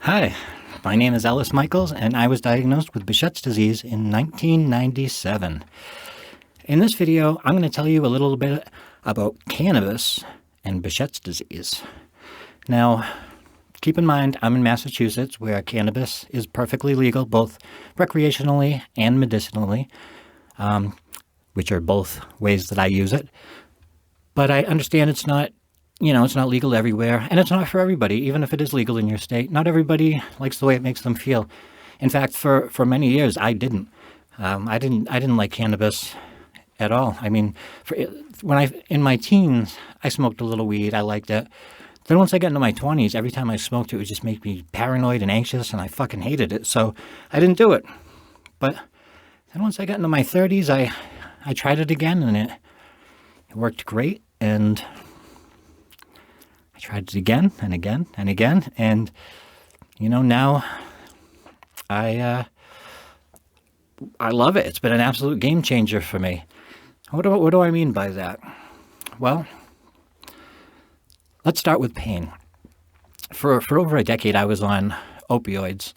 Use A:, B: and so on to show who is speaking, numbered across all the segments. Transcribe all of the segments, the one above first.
A: Hi, my name is Ellis Michaels, and I was diagnosed with Behcet's disease in 1997. In this video, I'm going to tell you a little bit about cannabis and Behcet's disease. Now, keep in mind, I'm in Massachusetts, where cannabis is perfectly legal, both recreationally and medicinally, which are both ways that I use it. But I understand it's not legal everywhere, and it's not for everybody, even if it is legal in your state. Not everybody likes the way it makes them feel. In fact, for many years, I didn't. I didn't like cannabis at all. I mean, in my teens, I smoked a little weed. I liked it. Then once I got into my 20s, every time I smoked it would just make me paranoid and anxious, and I fucking hated it. So I didn't do it. But then once I got into my 30s, I tried it again, and it worked great. And I tried it again and again and again, and now I love it. It's been an absolute game changer for me. What do I mean by that? Well, let's start with pain. For over a decade, I was on opioids.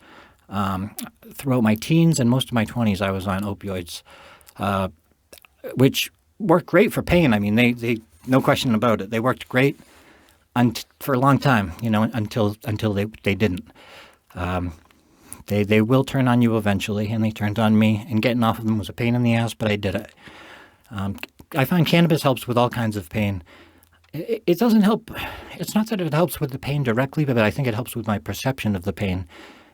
A: Throughout my teens and most of my 20s, I was on opioids, which worked great for pain. I mean, they no question about it. They worked great for a long time, until they didn't. They will turn on you eventually, and they turned on me, and getting off of them was a pain in the ass, but I did it. I find cannabis helps with all kinds of pain. It doesn't help. It's not that it helps with the pain directly, but I think it helps with my perception of the pain.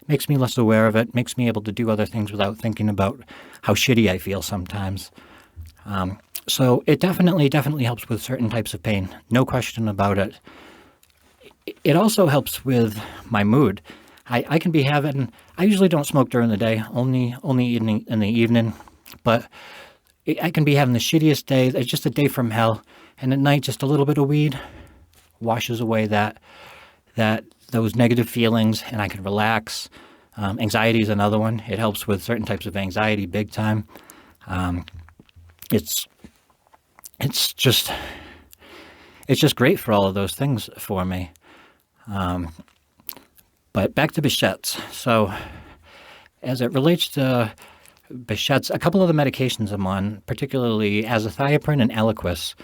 A: It makes me less aware of it, makes me able to do other things without thinking about how shitty I feel sometimes. So it definitely helps with certain types of pain. No question about it. It also helps with my mood. I can be having, I usually don't smoke during the day, only in the evening, but I can be having the shittiest day. It's just a day from hell. And at night, just a little bit of weed washes away those negative feelings, and I can relax. Anxiety is another one. It helps with certain types of anxiety big time. It's just great for all of those things for me. But back to Behcet's. So as it relates to Behcet's, a couple of the medications I'm on, particularly azathioprine and Eliquis,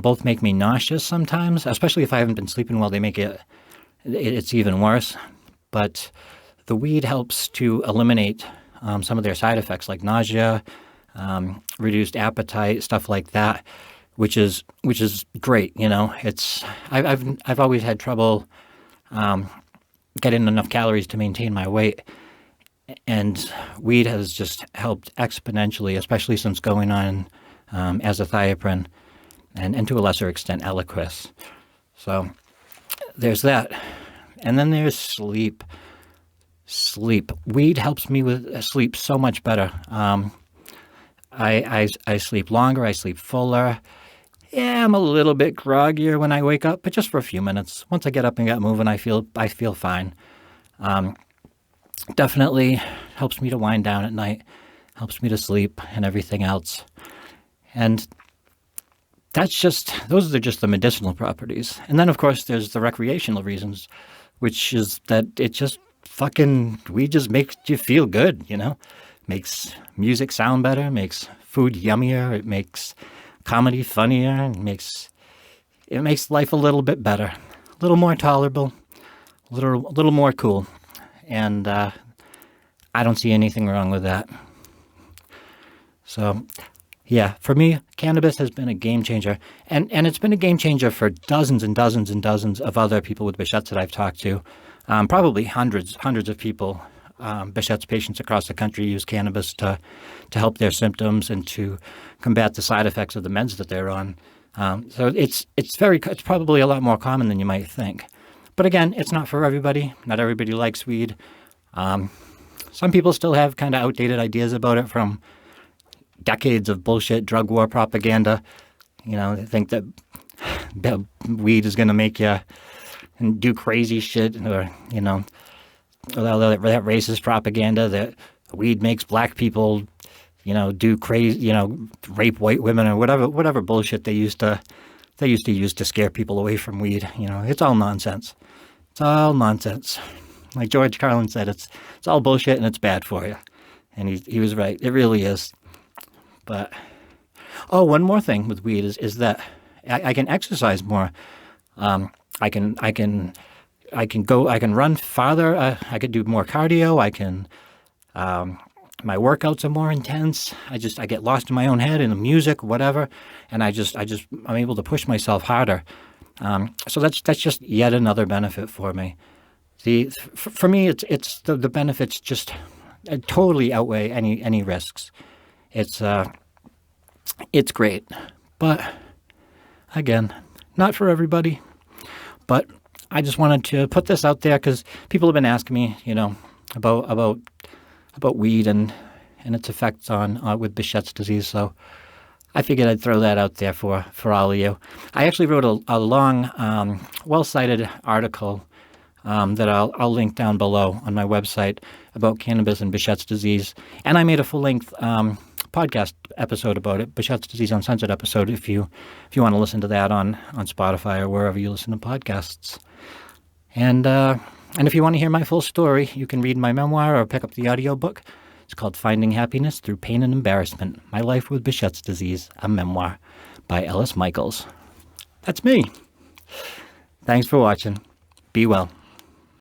A: both make me nauseous sometimes, especially if I haven't been sleeping well. They make it's even worse. But the weed helps to eliminate some of their side effects, like nausea, reduced appetite, stuff like that, which is great. I've always had trouble getting enough calories to maintain my weight, and weed has just helped exponentially, especially since going on azathioprine and to a lesser extent Eliquis. So there's that. And then there's sleep. Weed helps me with sleep so much better. I sleep longer, I sleep fuller. Yeah, I'm a little bit groggier when I wake up, but just for a few minutes. Once I get up and get moving, I feel fine. Definitely helps me to wind down at night, helps me to sleep and everything else. And those are just the medicinal properties. And then, of course, there's the recreational reasons, which is that it just weed just makes you feel good, Makes music sound better, makes food yummier, it makes comedy funnier, it makes life a little bit better, a little more tolerable, a little more cool. And I don't see anything wrong with that. So yeah, for me, cannabis has been a game changer, and it's been a game changer for dozens and dozens and dozens of other people with Behcet's that I've talked to. Probably hundreds of people. Behcet's patients across the country use cannabis to help their symptoms and to combat the side effects of the meds that they're on. So it's probably a lot more common than you might think. But again, it's not for everybody. Not everybody likes weed. Some people still have kind of outdated ideas about it from decades of bullshit drug war propaganda. They think that weed is going to make you do crazy shit, or that racist propaganda that weed makes black people, do crazy, rape white women or whatever bullshit they used to use to scare people away from weed. It's all nonsense. It's all nonsense. Like George Carlin said, it's all bullshit and it's bad for you. And he was right. It really is. But, one more thing with weed is that I can exercise more. I can run farther. I could do more cardio. My workouts are more intense. I get lost in my own head in the music, whatever. And I'm able to push myself harder. So that's just yet another benefit for me. For me, it's the benefits just totally outweigh any risks. It's great, but again, not for everybody. But I just wanted to put this out there because people have been asking me, about weed and its effects on with Behcet's disease. So I figured I'd throw that out there for all of you. I actually wrote a long, well-cited article that I'll link down below on my website about cannabis and Behcet's disease. And I made a full-length podcast episode about it, Behcet's disease uncensored episode, if you want to listen to that on Spotify or wherever you listen to podcasts. And if you want to hear my full story, you can read my memoir or pick up the audiobook. It's called Finding Happiness Through Pain and Embarrassment, My Life with Behcet's Disease, a Memoir by Ellis Michaels. That's me. Thanks for watching. Be well.